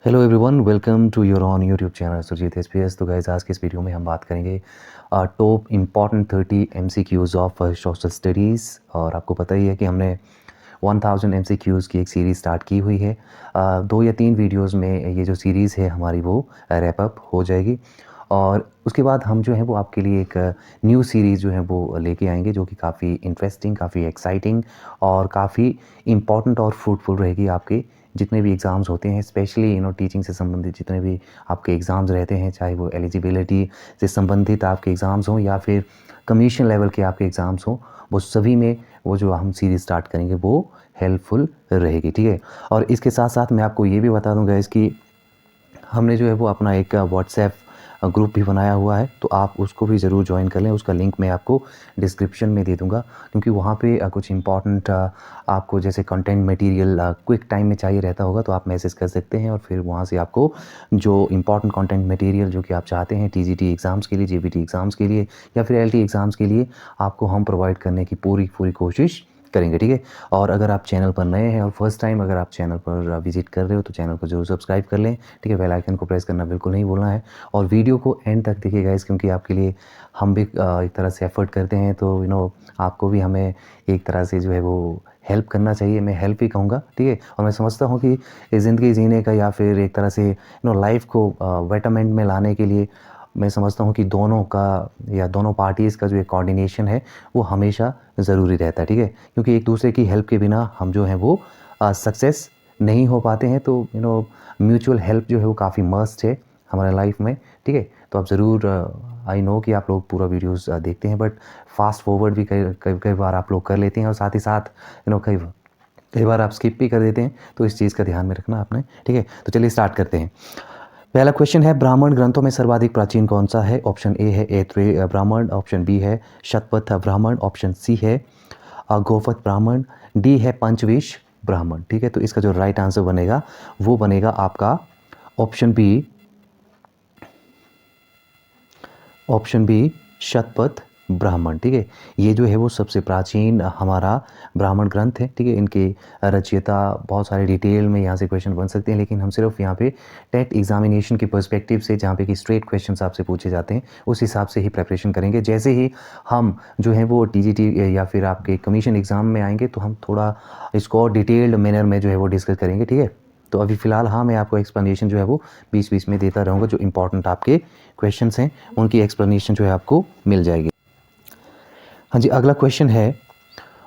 Hello everyone, welcome to your on YouTube channel Surjit SPS. तो guys, आज के इस वीडियो में हम बात करेंगे top important 30 MCQs of social studies. और आपको पता ही है कि हमने 1000 एमसीक्यूज़ की एक सीरीज़ स्टार्ट की हुई है। 2 या 3 वीडियोस में ये जो सीरीज़ है हमारी वो रैप अप हो जाएगी और उसके बाद हम जो है वो आपके लिए एक न्यू सीरीज़ जो है वो लेके आएंगे, जो कि काफ़ी इंटरेस्टिंग, काफ़ी एक्साइटिंग और काफ़ी इम्पॉर्टेंट और फ्रूटफुल रहेगी। आपके जितने भी एग्ज़ाम्स होते हैं, स्पेशली टीचिंग से संबंधित जितने भी आपके एग्ज़ाम्स रहते हैं, चाहे वो एलिजिबिलिटी से संबंधित आपके एग्ज़ाम्स हों या फिर कमीशन लेवल के आपके एग्ज़ाम्स हों, वो सभी में वो जो हम सीरीज़ स्टार्ट करेंगे वो हेल्पफुल रहेगी। ठीक है। और इसके साथ साथ मैं आपको ये भी बता दूंगा इसकी हमने जो है वो अपना एक व्हाट्सएप ग्रुप भी बनाया हुआ है, तो आप उसको भी ज़रूर ज्वाइन कर लें। उसका लिंक मैं आपको डिस्क्रिप्शन में दे दूँगा, क्योंकि वहाँ पे कुछ इम्पॉर्टेंट आपको जैसे कंटेंट मटेरियल क्विक टाइम में चाहिए रहता होगा, तो आप मैसेज कर सकते हैं और फिर वहाँ से आपको जो इम्पॉर्टेंट कंटेंट मटेरियल जो कि आप चाहते हैं टीजीटी एग्ज़ाम्स के लिए, जेबीटी एग्ज़ाम्स के लिए या फिर एलटी एग्ज़ाम्स के लिए, आपको हम प्रोवाइड करने की पूरी कोशिश करेंगे। ठीक है। और अगर आप चैनल पर नए हैं और फर्स्ट टाइम अगर आप चैनल पर विजिट कर रहे हो तो चैनल को जरूर सब्सक्राइब कर लें। ठीक है। बेल आइकन को प्रेस करना बिल्कुल नहीं भूलना है और वीडियो को एंड तक देखिए गाइस, क्योंकि आपके लिए हम भी एक तरह से एफर्ट करते हैं, तो आपको भी हमें एक तरह से जो है वो हेल्प करना चाहिए। मैं हेल्प ही कहूँगा। ठीक है। और मैं समझता हूँ कि ज़िंदगी जीने का या फिर एक तरह से लाइफ को बेटरमेंट में लाने के लिए मैं समझता हूँ कि दोनों का या दोनों पार्टीज़ का जो एक कोऑर्डिनेशन है वो हमेशा ज़रूरी रहता है। ठीक है। क्योंकि एक दूसरे की हेल्प के बिना हम जो है वो सक्सेस नहीं हो पाते हैं। तो म्यूचुअल हेल्प जो है वो काफ़ी मस्ट है हमारे लाइफ में। ठीक है। तो आप ज़रूर, आई नो कि आप लोग पूरा वीडियोस देखते हैं, बट फास्ट फॉरवर्ड भी कई बार आप लोग कर लेते हैं और साथ ही साथ कई बार आप स्किप भी कर देते हैं। तो इस चीज़ का ध्यान में रखना आपने। ठीक है। तो चलिए स्टार्ट करते हैं। पहला क्वेश्चन है, ब्राह्मण ग्रंथों में सर्वाधिक प्राचीन कौन सा है? ऑप्शन ए है ऐत्रेय ब्राह्मण, ऑप्शन बी है शतपथ ब्राह्मण, ऑप्शन सी है गोवध ब्राह्मण, डी है पंचविश ब्राह्मण। ठीक है। तो इसका जो राइट आंसर बनेगा वो बनेगा आपका ऑप्शन बी शतपथ ब्राह्मण। ठीक है। ये जो है वो सबसे प्राचीन हमारा ब्राह्मण ग्रंथ है। ठीक है। इनके रचयिता बहुत सारे डिटेल में यहाँ से क्वेश्चन बन सकते हैं, लेकिन हम सिर्फ यहाँ पे टेट एग्जामिनेशन के पर्सपेक्टिव से, जहाँ पे कि स्ट्रेट क्वेश्चन आपसे पूछे जाते हैं, उस हिसाब से ही प्रेपरेशन करेंगे। जैसे ही हम जो है वो टीजीटी या फिर आपके कमीशन एग्ज़ाम में आएंगे तो हम थोड़ा इसको डिटेल्ड मैनर में जो है वो डिस्कस करेंगे। ठीक है। तो अभी फ़िलहाल हाँ, मैं आपको एक्सप्लेनेशन जो है वो बीच बीच में देता रहूँगा। जो इंपॉर्टेंट आपके क्वेश्चंस हैं उनकी एक्सप्लेनेशन जो है आपको मिल जाएगी। हाँ जी, अगला क्वेश्चन है,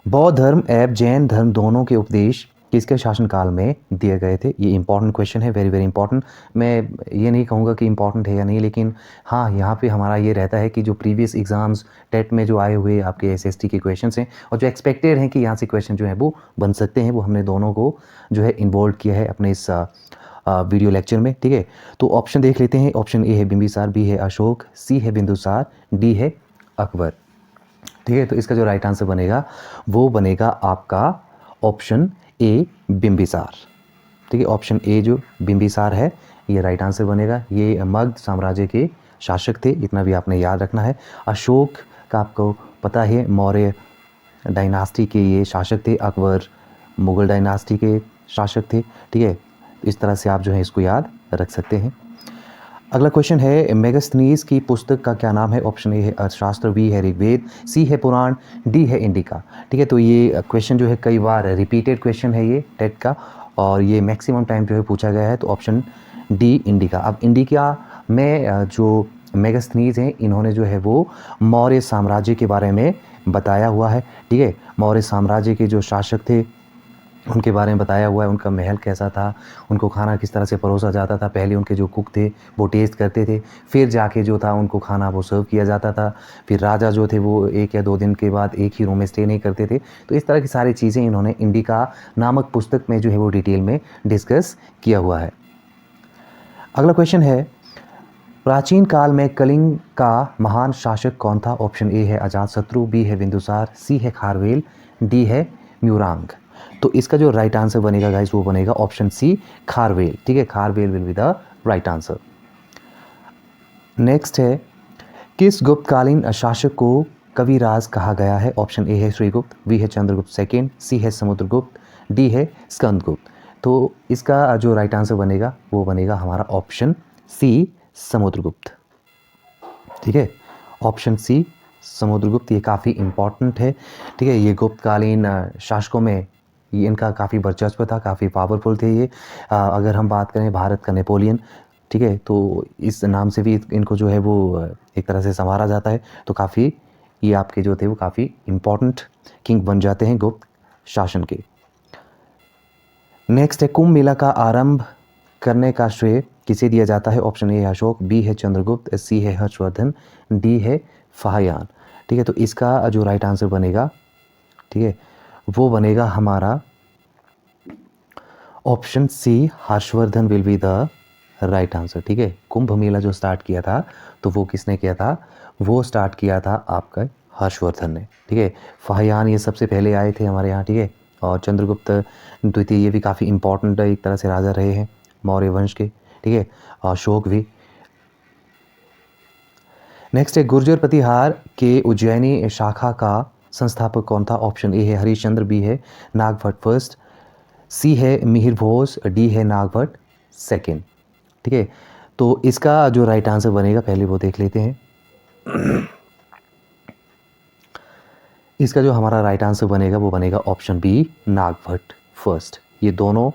बौद्ध धर्म एवं जैन धर्म दोनों के उपदेश किसके शासनकाल में दिए गए थे? ये इंपॉर्टेंट क्वेश्चन है, वेरी वेरी इंपॉर्टेंट। मैं ये नहीं कहूँगा कि इंपॉर्टेंट है या नहीं, लेकिन हाँ, यहाँ पे हमारा ये रहता है कि जो प्रीवियस एग्जाम्स टेट में जो आए हुए आपके एसएसटी के क्वेश्चंस हैं और जो एक्सपेक्टेड हैं कि यहाँ से क्वेश्चन जो है वो बन सकते हैं, वो हमने दोनों को जो है इन्वॉल्व किया है अपने इस वीडियो लेक्चर में। ठीक है। तो ऑप्शन देख लेते हैं। ऑप्शन ए है बिंबिसार, बी है अशोक, सी है बिंदुसार, डी है अकबर। ठीक है। तो इसका जो राइट आंसर बनेगा वो बनेगा आपका ऑप्शन ए बिंबिसार। ठीक है। ऑप्शन ए जो बिंबिसार है ये राइट आंसर बनेगा। ये मगध साम्राज्य के शासक थे, इतना भी आपने याद रखना है। अशोक का आपको पता है मौर्य डायनास्टी के ये शासक थे, अकबर मुगल डायनास्टी के शासक थे। ठीक है। इस तरह से आप जो है इसको याद रख सकते हैं। अगला क्वेश्चन है, मेगास्थनीज की पुस्तक का क्या नाम है? ऑप्शन ए है अर्थशास्त्र, बी है ऋग्वेद, सी है पुराण, डी है इंडिका। ठीक है। तो ये क्वेश्चन जो है कई बार रिपीटेड क्वेश्चन है ये टेट का, और ये मैक्सिमम टाइम जो है पूछा गया है। तो ऑप्शन डी इंडिका। अब इंडिका में जो मेगास्थनीज हैं इन्होंने जो है वो मौर्य साम्राज्य के बारे में बताया हुआ है। ठीक है। मौर्य साम्राज्य के जो शासक थे उनके बारे में बताया हुआ है, उनका महल कैसा था, उनको खाना किस तरह से परोसा जाता था। पहले उनके जो कुक थे वो टेस्ट करते थे, फिर जाके जो था उनको खाना वो सर्व किया जाता था। फिर राजा जो थे वो 1 या 2 दिन के बाद एक ही रूम में स्टे नहीं करते थे। तो इस तरह की सारी चीज़ें इन्होंने इंडिका नामक पुस्तक में जो है वो डिटेल में डिस्कस किया हुआ है। अगला क्वेश्चन है, प्राचीन काल में कलिंग का महान शासक कौन था? ऑप्शन ए है अजातशत्रु, बी है बिंदुसार, सी है खारवेल, डी है म्यूरांग। तो इसका जो राइट आंसर बनेगा गाइस वो बनेगा ऑप्शन सी खारवेल। ठीक है। Kharavela will be the right answer. Next है, किस गुप्तकालीन शासक को कविराज कहा गया है? ऑप्शन ए है श्रीगुप्त, बी है चंद्रगुप्त सेकेंड, सी है समुद्रगुप्त, डी है स्कंदगुप्त। तो इसका जो राइट आंसर बनेगा वो बनेगा हमारा ऑप्शन सी, समुद्रगुप्त। ठीक है, ऑप्शन सी, समुद्रगुप्त। ये काफ़ी इम्पॉर्टेंट है। ठीक है, ये गुप्तकालीन शासकों में ये इनका काफ़ी वर्चस्व था, काफ़ी पावरफुल थे ये। अगर हम बात करें भारत का नेपोलियन, ठीक है, तो इस नाम से भी इनको जो है वो एक तरह से संवारा जाता है। तो काफ़ी ये आपके जो थे वो काफ़ी इम्पॉर्टेंट किंग बन जाते हैं गुप्त शासन के। नेक्स्ट है, कुंभ मेला का आरंभ करने का श्रेय किसे दिया जाता है? ऑप्शन ए है अशोक, बी है चंद्रगुप्त, सी है हर्षवर्धन, डी है फाहियान। ठीक है, तो इसका जो राइट आंसर बनेगा, ठीक है, वो बनेगा हमारा option C, Harshvardhan will be the right answer. ठीक है, कुंभ मेला जो स्टार्ट किया था तो वो किसने किया था? वो स्टार्ट किया था आपका हर्षवर्धन ने। ठीक है, फाहियान ये सबसे पहले आए थे हमारे यहाँ। ठीक है, और चंद्रगुप्त द्वितीय ये भी काफ़ी इंपॉर्टेंट एक तरह से राजा रहे हैं मौर्य वंश के। ठीक है, अशोक भी। नेक्स्ट है, गुर्जर प्रतिहार के उज्जैनी शाखा का संस्थापक कौन था? ऑप्शन ए है हरिश्चंद्र, बी है नागभट्ट फर्स्ट, सी है मिहिर भोज, डी है नागभट्ट सेकेंड। ठीक है, तो इसका जो राइट आंसर बनेगा पहले वो देख लेते हैं। इसका जो हमारा राइट आंसर बनेगा वो बनेगा ऑप्शन बी, नागभट्ट फर्स्ट। ये दोनों,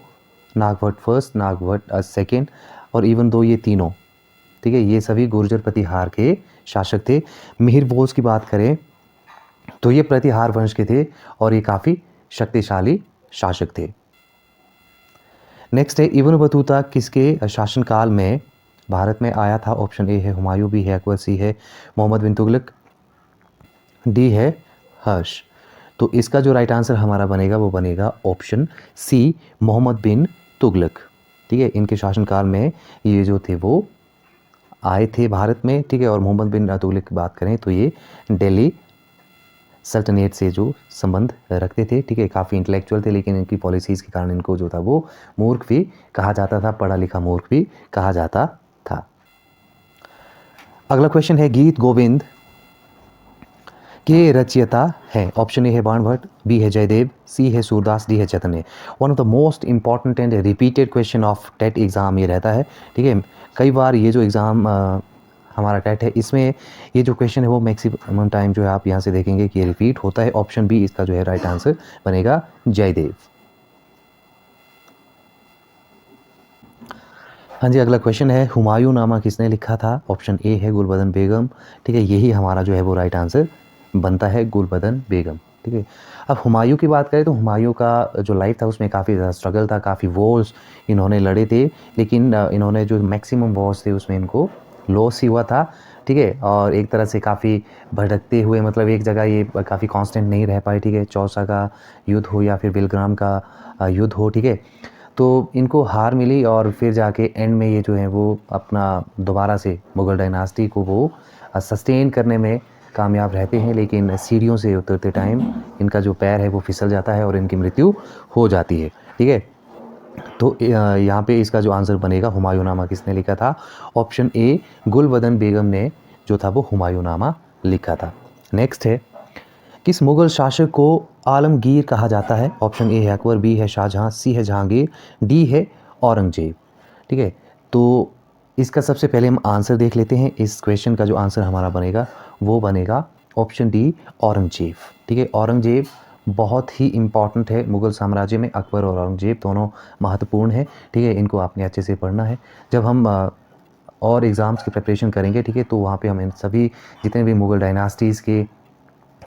नागभट्ट फर्स्ट, नागभट्ट सेकेंड, और इवन दो ये तीनों, ठीक है, ये सभी गुर्जर प्रतिहार के शासक थे। मिहिर भोज की बात करें तो ये प्रतिहार वंश के थे और ये काफ़ी शक्तिशाली शासक थे। नेक्स्ट है, इब्न बतूता किसके शासनकाल में भारत में आया था? ऑप्शन ए है हुमायूं, बी है अकबर, सी है मोहम्मद बिन तुगलक, डी है हर्ष। तो इसका जो राइट आंसर हमारा बनेगा वो बनेगा ऑप्शन सी, मोहम्मद बिन तुगलक। ठीक है, इनके शासनकाल में ये जो थे वो आए थे भारत में। ठीक है, और मोहम्मद बिन तुगलक की बात करें तो ये दिल्ली सल्तनत से जो संबंध रखते थे। ठीक है, काफ़ी इंटेलेक्चुअल थे, लेकिन इनकी पॉलिसीज़ के कारण इनको जो था वो मूर्ख भी कहा जाता था, पढ़ा लिखा मूर्ख भी कहा जाता था। अगला क्वेश्चन है, गीत गोविंद के रचयिता है? ऑप्शन ए है बाणभट्ट, बी है जयदेव, सी है सूरदास, डी है Chaitanya. One of the most important and repeated question of TET exam ये रहता है। ठीक है, कई बार ये जो एग्ज़ाम हमारा टेट है इसमें ये जो क्वेश्चन है वो मैक्सिमम टाइम जो है आप यहाँ से देखेंगे कि ये रिपीट होता है। ऑप्शन बी इसका जो है राइट आंसर बनेगा, जयदेव। हाँ जी, अगला क्वेश्चन है, हुमायूं नामा किसने लिखा था? ऑप्शन ए है गुलबदन बेगम। ठीक है, यही हमारा जो है वो राइट आंसर बनता है, गुलबदन बेगम। ठीक है, अब हुमायूं की बात करें तो हुमायूं का जो लाइफ था उसमें काफ़ी ज़्यादा स्ट्रगल था, काफ़ी वॉर्स इन्होंने लड़े थे, लेकिन इन्होंने जो मैक्सिमम वॉर्स थे उसमें इनको लॉस ही हुआ था। ठीक है, और एक तरह से काफ़ी भटकते हुए, मतलब एक जगह ये काफ़ी कांस्टेंट नहीं रह पाए। ठीक है, चौसा का युद्ध हो या फिर बिलग्राम का युद्ध हो, ठीक है, तो इनको हार मिली और फिर जाके एंड में ये जो है वो अपना दोबारा से मुग़ल डायनास्टी को वो सस्टेन करने में कामयाब रहते हैं, लेकिन सीढ़ियों से उतरते टाइम इनका जो पैर है वो फिसल जाता है और इनकी मृत्यु हो जाती है। ठीक है, तो यहाँ पे इसका जो आंसर बनेगा, हुमायूंनामा किसने लिखा था? ऑप्शन ए, गुलबदन बेगम ने जो था वो हुमायूंनामा लिखा था। नेक्स्ट है, किस मुग़ल शासक को आलमगीर कहा जाता है? ऑप्शन ए है अकबर, बी है शाहजहां, सी है जहांगीर, डी है औरंगजेब। ठीक है, तो इसका सबसे पहले हम आंसर देख लेते हैं। इस क्वेश्चन का जो आंसर हमारा बनेगा वो बनेगा ऑप्शन डी, औरंगजेब। ठीक है, औरंगजेब बहुत ही इम्पॉर्टेंट है मुग़ल साम्राज्य में। अकबर और औरंगजेब दोनों महत्वपूर्ण है। ठीक है, इनको आपने अच्छे से पढ़ना है। जब हम और एग्ज़ाम्स की प्रिपरेशन करेंगे, ठीक है, तो वहाँ पे हम इन सभी जितने भी मुग़ल डायनास्टीज़ के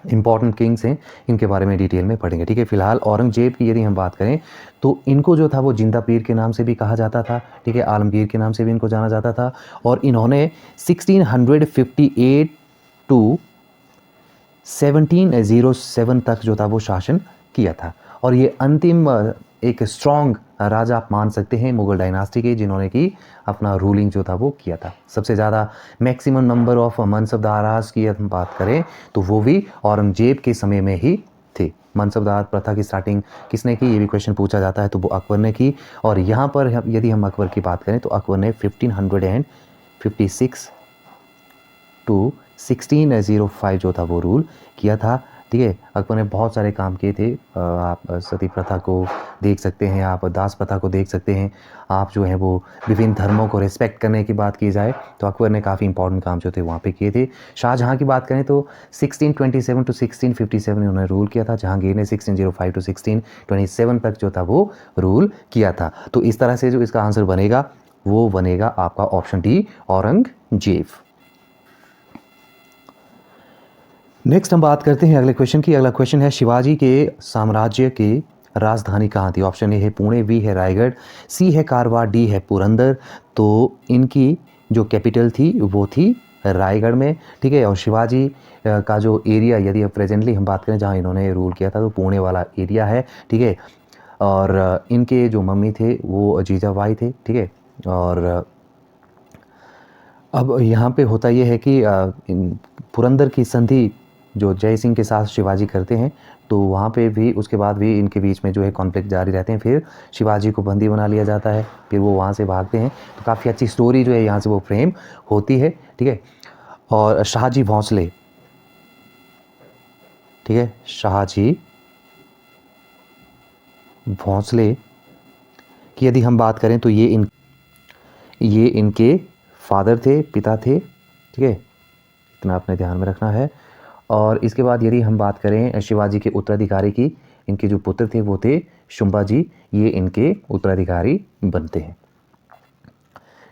इंपॉर्टेंट किंग्स हैं इनके बारे में डिटेल में पढ़ेंगे। ठीक है, फिलहाल औरंगजेब की यदि हम बात करें तो इनको जो था वो जिंदा पीर के नाम से भी कहा जाता था। ठीक है, आलमगीर के नाम से भी इनको जाना जाता था, और इन्होंने 1658 टू 1707 तक जो था वो शासन किया था, और ये अंतिम एक स्ट्रॉन्ग राजा आप मान सकते हैं मुग़ल डायनास्टी के, जिन्होंने कि अपना रूलिंग जो था वो किया था। सबसे ज़्यादा मैक्सिमम नंबर ऑफ मनसबदाराज की हम बात करें तो वो भी औरंगजेब के समय में ही थे। मनसबदार प्रथा की स्टार्टिंग किसने की, ये भी क्वेश्चन पूछा जाता है, तो वो अकबर ने की। और यहाँ पर यदि हम अकबर की बात करें तो अकबर ने 1556 टू 1605 जो था वो रूल किया था। ठीक है। अकबर ने बहुत सारे काम किए थे। आप सती प्रथा को देख सकते हैं, आप दास प्रथा को देख सकते हैं, आप जो है वो विभिन्न धर्मों को रिस्पेक्ट करने की बात की जाए तो अकबर ने काफ़ी इंपॉर्टेंट काम जो थे वहाँ पे किए थे। शाहजहाँ की बात करें तो 1627 टू 1657 इन्होंने रूल किया था। जहांगीर ने 1605 टू 1627 तक जो था वो रूल किया था। तो इस तरह से जो इसका आंसर बनेगा वो बनेगा आपका ऑप्शन डी, औरंगजेब। नेक्स्ट हम बात करते हैं अगले क्वेश्चन की। अगला क्वेश्चन है शिवाजी के साम्राज्य की राजधानी कहाँ थी? ऑप्शन ए है पुणे, बी है रायगढ़, सी है कारवार, डी है पुरंदर। तो इनकी जो कैपिटल थी वो थी रायगढ़ में, ठीक है। और शिवाजी का जो एरिया यदि प्रेजेंटली हम बात करें जहाँ इन्होंने रूल किया था तो पुणे वाला एरिया है, ठीक है। और इनके जो मम्मी थे वो जीजाबाई थे, ठीक है। और अब यहाँ पे होता ये है कि पुरंदर की संधि जो जय सिंह के साथ शिवाजी करते हैं तो वहाँ पे भी उसके बाद भी इनके बीच में जो है कॉन्फ्लिक्ट जारी रहते हैं। फिर शिवाजी को बंदी बना लिया जाता है, फिर वो वहाँ से भागते हैं। तो काफ़ी अच्छी स्टोरी जो है यहाँ से वो फ्रेम होती है, ठीक है। और शाहजी भोंसले, ठीक है, शाहजी भोंसले की यदि हम बात करें तो ये इनके फादर थे, पिता थे, ठीक है। इतना आपने ध्यान में रखना है। और इसके बाद यदि हम बात करें शिवाजी के उत्तराधिकारी की, इनके जो पुत्र थे वो थे शुंबा जी, ये इनके उत्तराधिकारी बनते हैं,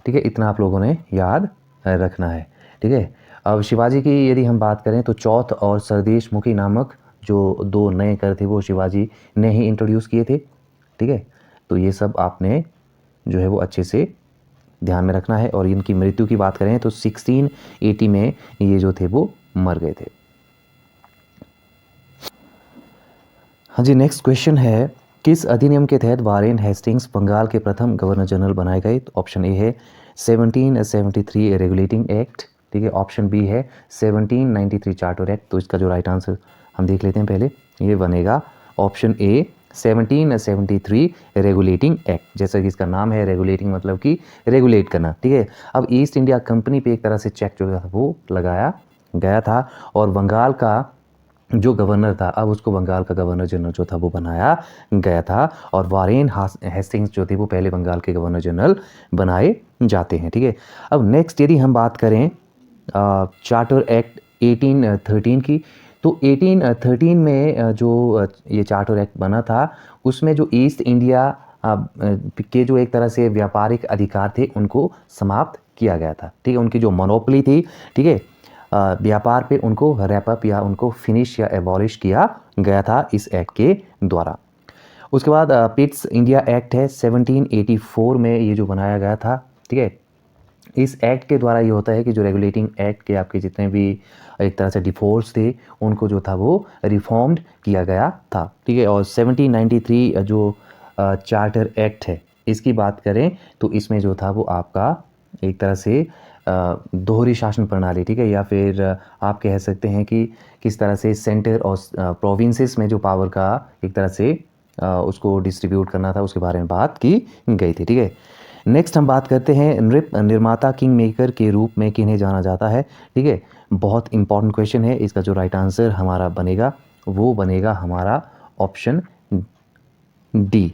ठीक है। इतना आप लोगों ने याद रखना है, ठीक है। अब शिवाजी की यदि हम बात करें तो चौथ और सरदेश मुखी नामक जो दो नए कर थे वो शिवाजी ने ही इंट्रोड्यूस किए थे, ठीक है। तो ये सब आपने जो है वो अच्छे से ध्यान में रखना है। और इनकी मृत्यु की बात करें तो 1680 में ये जो थे वो मर गए थे। हाँ जी, नेक्स्ट क्वेश्चन है किस अधिनियम के तहत वारेन हेस्टिंग्स बंगाल के प्रथम गवर्नर जनरल बनाए गए? तो ऑप्शन ए है 1773 रेगुलेटिंग एक्ट, ठीक है। ऑप्शन बी है 1793 चार्टर एक्ट। तो इसका जो राइट आंसर हम देख लेते हैं पहले, ये बनेगा ऑप्शन ए 1773 रेगुलेटिंग एक्ट। जैसा कि इसका नाम है रेगुलेटिंग मतलब कि रेगुलेट करना, ठीक है। अब ईस्ट इंडिया कंपनी पे एक तरह से चेक जो था वो लगाया गया था और बंगाल का जो गवर्नर था अब उसको बंगाल का गवर्नर जनरल जो था वो बनाया गया था। और वारेन हेस्टिंग्स जो थे वो पहले बंगाल के गवर्नर जनरल बनाए जाते हैं, ठीक है। अब नेक्स्ट यदि हम बात करें चार्टर एक्ट 1813 की, तो 1813 में जो ये चार्टर एक्ट बना था उसमें जो ईस्ट इंडिया के जो एक तरह से व्यापारिक अधिकार थे उनको समाप्त किया गया था, ठीक है। उनकी जो मोनोपोली थी, ठीक है, व्यापार पे उनको रैप अप या उनको फिनिश या एबॉलिश किया गया था इस एक्ट के द्वारा। उसके बाद पिट्स इंडिया एक्ट है 1784 में ये जो बनाया गया था, ठीक है। इस एक्ट के द्वारा ये होता है कि जो रेगुलेटिंग एक्ट के आपके जितने भी एक तरह से डिफॉल्ट्स थे उनको जो था वो रिफॉर्म्ड किया गया था, ठीक है। और 1793 जो चार्टर एक्ट है इसकी बात करें तो इसमें जो था वो आपका एक तरह से दोहरी शासन प्रणाली, ठीक है, या फिर आप कह सकते हैं कि किस तरह से सेंटर और प्रोविंसेस में जो पावर का एक तरह से उसको डिस्ट्रीब्यूट करना था उसके बारे में बात की गई थी, ठीक है। नेक्स्ट हम बात करते हैं निर्माता किंग मेकर के रूप में किन्हें जाना जाता है, ठीक है। बहुत इंपॉर्टेंट क्वेश्चन है। इसका जो राइट आंसर हमारा बनेगा वो बनेगा हमारा ऑप्शन डी,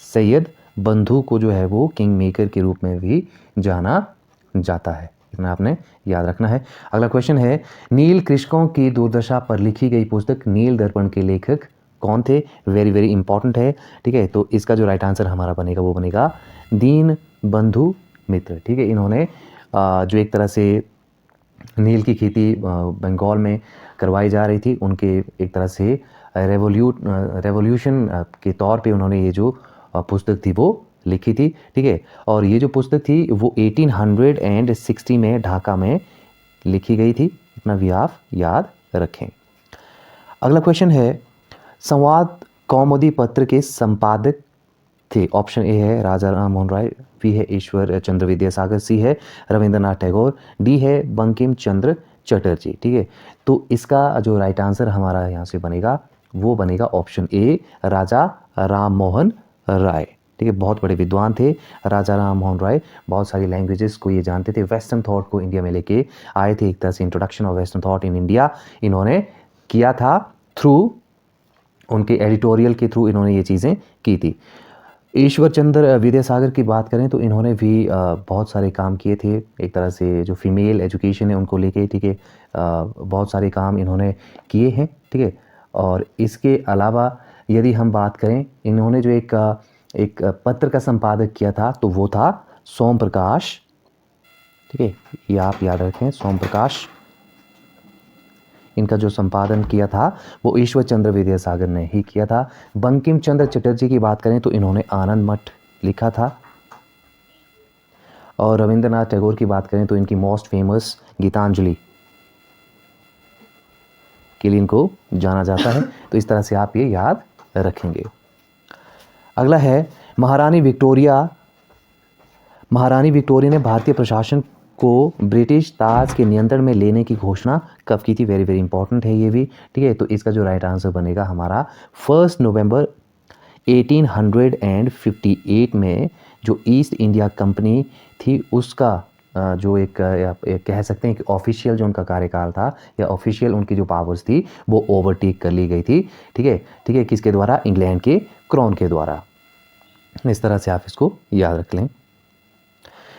सैयद बंधु को जो है वो किंग मेकर के रूप में भी जाना जाता है। इतना आपने याद रखना है। अगला क्वेश्चन है नील कृषकों की दुर्दशा पर लिखी गई पुस्तक नील दर्पण के लेखक कौन थे? वेरी वेरी इंपॉर्टेंट है, ठीक है। तो इसका जो राइट आंसर हमारा बनेगा वो बनेगा दीन बंधु मित्र, ठीक है। इन्होंने जो एक तरह से नील की खेती बंगाल में करवाई जा रही थी उनके एक तरह से रेवोल्यूशन के तौर पे उन्होंने ये जो पुस्तक थी वो लिखी थी, ठीक है। और ये जो पुस्तक थी वो 1860 में ढाका में लिखी गई थी। इतना भी आप याद रखें। अगला क्वेश्चन है संवाद कौमुदी पत्र के संपादक थे। ऑप्शन ए है राजा राम मोहन राय, बी है ईश्वर चंद्र विद्यासागर, सी है रविंद्रनाथ टैगोर, डी है बंकिम चंद्र चटर्जी, ठीक है। तो इसका जो राइट आंसर हमारा यहाँ से बनेगा वो बनेगा ऑप्शन ए राजा राम मोहन राय, ठीक है। बहुत बड़े विद्वान थे राजा राम मोहन राय, बहुत सारी लैंग्वेजेस को ये जानते थे, वेस्टर्न थॉट को इंडिया में लेके आए थे, एक तरह से introduction of western thought in India इन्होंने किया था थ्रू उनके एडिटोरियल के थ्रू इन्होंने ये चीज़ें की थी। ईश्वर चंद्र विद्यासागर की बात करें तो इन्होंने भी बहुत सारे काम किए थे, एक तरह से जो फीमेल एजुकेशन है उनको लेके, ठीक है, बहुत सारे काम इन्होंने किए हैं, ठीक है। और इसके अलावा यदि हम बात करें, इन्होंने जो एक पत्र का संपादक किया था तो वो था सोम प्रकाश, ठीक है, ये आप याद रखें, सोम प्रकाश। इनका जो संपादन किया था वो ईश्वर चंद्र विद्यासागर ने ही किया था। बंकिम चंद्र चटर्जी की बात करें तो इन्होंने आनंद मठ लिखा था। और रविंद्रनाथ टैगोर की बात करें तो इनकी मोस्ट फेमस गीतांजलि के लिए इनको जाना जाता है। तो इस तरह से आप ये याद रखेंगे। अगला है महारानी विक्टोरिया। महारानी विक्टोरिया ने भारतीय प्रशासन को ब्रिटिश ताज के नियंत्रण में लेने की घोषणा कब की थी? वेरी वेरी इंपॉर्टेंट है ये भी, ठीक है। तो इसका जो राइट आंसर बनेगा हमारा 1 नवंबर 1858 में जो ईस्ट इंडिया कंपनी थी उसका जो एक कह सकते हैं कि ऑफिशियल जो उनका कार्यकाल था या ऑफिशियल उनकी जो पावर्स थी वो ओवरटेक कर ली गई थी, ठीक है, ठीक है। किसके द्वारा? इंग्लैंड के क्राउन के द्वारा। इस तरह से आप इसको याद रख लें।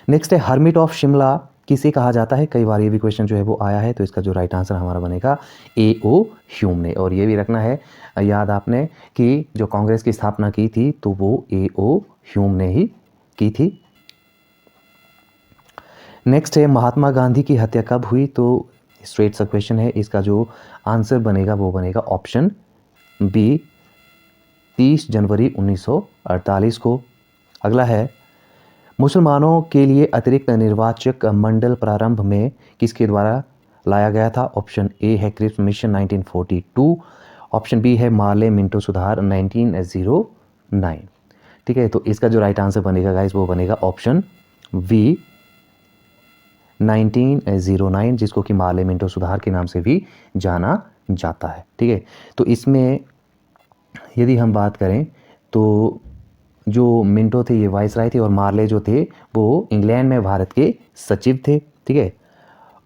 नेक्स्ट है हर्मिट ऑफ शिमला किसे कहा जाता है? कई बार ये भी क्वेश्चन जो है वो आया है। तो इसका जो राइट आंसर हमारा बनेगा A.O. ह्यूम ने। और ये भी रखना है याद आपने कि जो कांग्रेस की स्थापना की थी तो वो A.O. ह्यूम ने ही की थी। नेक्स्ट है महात्मा गांधी की हत्या कब हुई? तो स्ट्रेट सा क्वेश्चन है, इसका जो आंसर बनेगा वो बनेगा ऑप्शन बी 30 जनवरी 1948 को। अगला है मुसलमानों के लिए अतिरिक्त निर्वाचक मंडल प्रारंभ में किसके द्वारा लाया गया था? ऑप्शन ए है क्रिप्स मिशन 1942, ऑप्शन बी है मार्ले मिंटो सुधार 1909, ठीक है। तो इसका जो राइट आंसर बनेगा गाइस वो बनेगा ऑप्शन वी 1909, जिसको कि मार्ले मिंटो सुधार के नाम से भी जाना जाता है, ठीक है। तो इसमें यदि हम बात करें तो जो मिंटो थे ये वाइसराय थे और मार्ले जो थे वो इंग्लैंड में भारत के सचिव थे, ठीक है।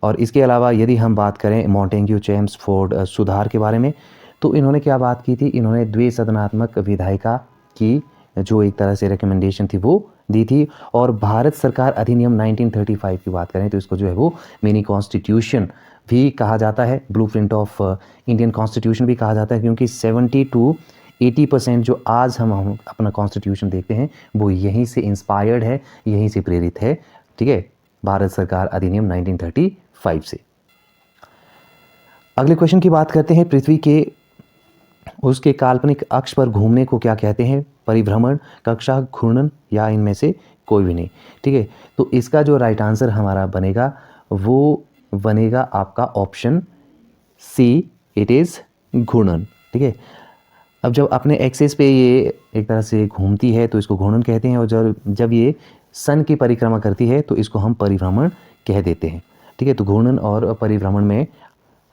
और इसके अलावा यदि हम बात करें मॉन्टेग्यू चेम्सफोर्ड सुधार के बारे में, तो इन्होंने क्या बात की थी? इन्होंने द्विसदनात्मक विधायिका की जो एक तरह से रिकमेंडेशन थी वो दी थी। और भारत सरकार अधिनियम 1935 की बात करें तो इसको जो है वो मिनी कॉन्स्टिट्यूशन भी कहा जाता है, ब्लूप्रिंट ऑफ इंडियन कॉन्स्टिट्यूशन भी कहा जाता है, क्योंकि 70 to 80% जो आज हम अपना कॉन्स्टिट्यूशन देखते हैं वो यहीं से इंस्पायर्ड है, यहीं से प्रेरित है, ठीक है, भारत सरकार अधिनियम 1935 से। अगले क्वेश्चन की बात करते हैं। पृथ्वी के उसके काल्पनिक अक्ष पर घूमने को क्या कहते हैं? परिभ्रमण, कक्षा, घूर्णन या इनमें से कोई भी नहीं, ठीक है। तो इसका जो राइट आंसर हमारा बनेगा वो बनेगा आपका ऑप्शन सी, इट इज़ घूर्णन, ठीक है। अब जब अपने एक्सिस पे ये एक तरह से घूमती है तो इसको घूर्णन कहते हैं, और जब ये सन की परिक्रमा करती है तो इसको हम परिभ्रमण कह देते हैं, ठीक है। तो घूर्णन और परिभ्रमण में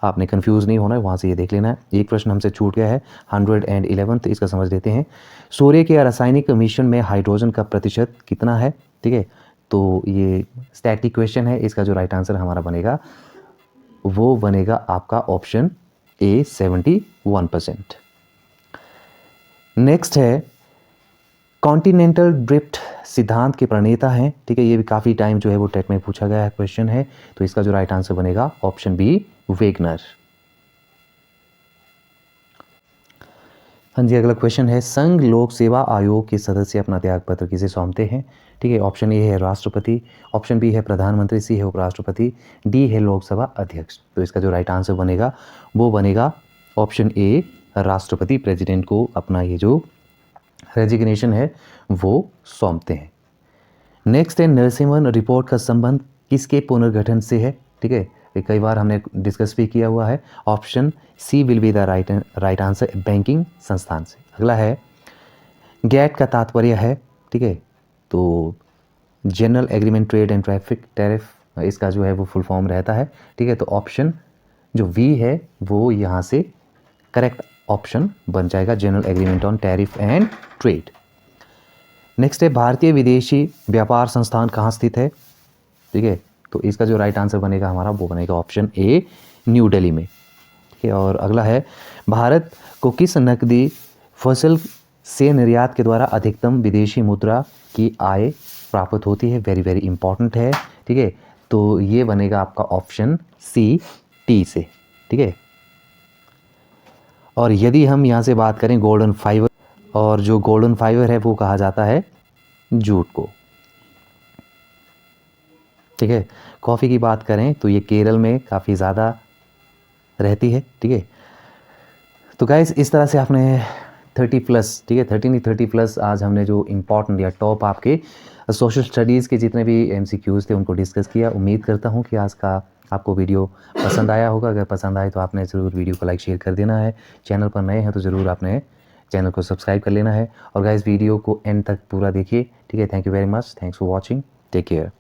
आपने कंफ्यूज नहीं होना है, वहाँ से ये देख लेना है। एक प्रश्न हमसे छूट गया है 111th, इसका समझ लेते हैं। सूर्य के रासायनिक मिश्रण में हाइड्रोजन का प्रतिशत कितना है? ठीक है, तो ये स्टैटिक क्वेश्चन है। इसका जो राइट आंसर हमारा बनेगा वो बनेगा आपका ऑप्शन ए 71%। नेक्स्ट है कॉन्टिनेंटल ड्रिफ्ट सिद्धांत के प्रणेता हैं, ठीक है। ये भी काफ़ी टाइम जो है वो टेट में पूछा गया है क्वेश्चन है। तो इसका जो राइट आंसर बनेगा ऑप्शन बी वेगनर। हाँ जी, अगला क्वेश्चन है संघ लोक सेवा आयोग के सदस्य अपना त्यागपत्र किसे सौंपते हैं? ठीक है, ऑप्शन ए है राष्ट्रपति, ऑप्शन बी है प्रधानमंत्री, सी है उपराष्ट्रपति, डी है लोकसभा अध्यक्ष। तो इसका जो राइट आंसर बनेगा वो बनेगा ऑप्शन ए राष्ट्रपति, प्रेसिडेंट को अपना ये जो रेजिग्नेशन है वो सौंपते हैं। नेक्स्ट है नरसिम्हन रिपोर्ट का संबंध किसके पुनर्गठन से है? ठीक है, ये कई बार हमने डिस्कस भी किया हुआ है। Option C will be the right answer, banking संस्थान से। अगला है गैट का तात्पर्य है, ठीक है, तो general agreement trade and traffic tariff, इसका जो है वो फुल फॉर्म रहता है, ठीक है। तो ऑप्शन जो वी है वो यहाँ से करेक्ट ऑप्शन बन जाएगा, general agreement on tariff and trade. Next है भारतीय विदेशी व्यापार संस्थान कहाँ स्थित है? ठीक है, तो इसका जो राइट आंसर बनेगा हमारा वो बनेगा ऑप्शन ए न्यू दिल्ली में। ठीक है। और अगला है, भारत को किस नकदी फसल से निर्यात के द्वारा अधिकतम विदेशी मुद्रा की आय प्राप्त होती है? वेरी वेरी इंपॉर्टेंट है, ठीक है। तो ये बनेगा आपका ऑप्शन सी, टी से, ठीक है। और यदि हम यहाँ से बात करें गोल्डन फाइबर, और जो गोल्डन फाइबर है वो कहा जाता है जूट को, ठीक है। कॉफ़ी की बात करें तो ये केरल में काफ़ी ज़्यादा रहती है, ठीक है। तो गाइस इस तरह से आपने 30+, ठीक है, 30 नहीं 30+ आज हमने जो इम्पॉर्टेंट या टॉप आपके सोशल स्टडीज़ के जितने भी MCQs थे उनको डिस्कस किया। उम्मीद करता हूँ कि आज का आपको वीडियो पसंद आया होगा। अगर पसंद आए तो आपने ज़रूर वीडियो को लाइक शेयर कर देना है। चैनल पर नए हैं तो ज़रूर आपने चैनल को सब्सक्राइब कर लेना है। और गाइस वीडियो को एंड तक पूरा देखिए, ठीक है। Thank you very much, thanks for watching, take care.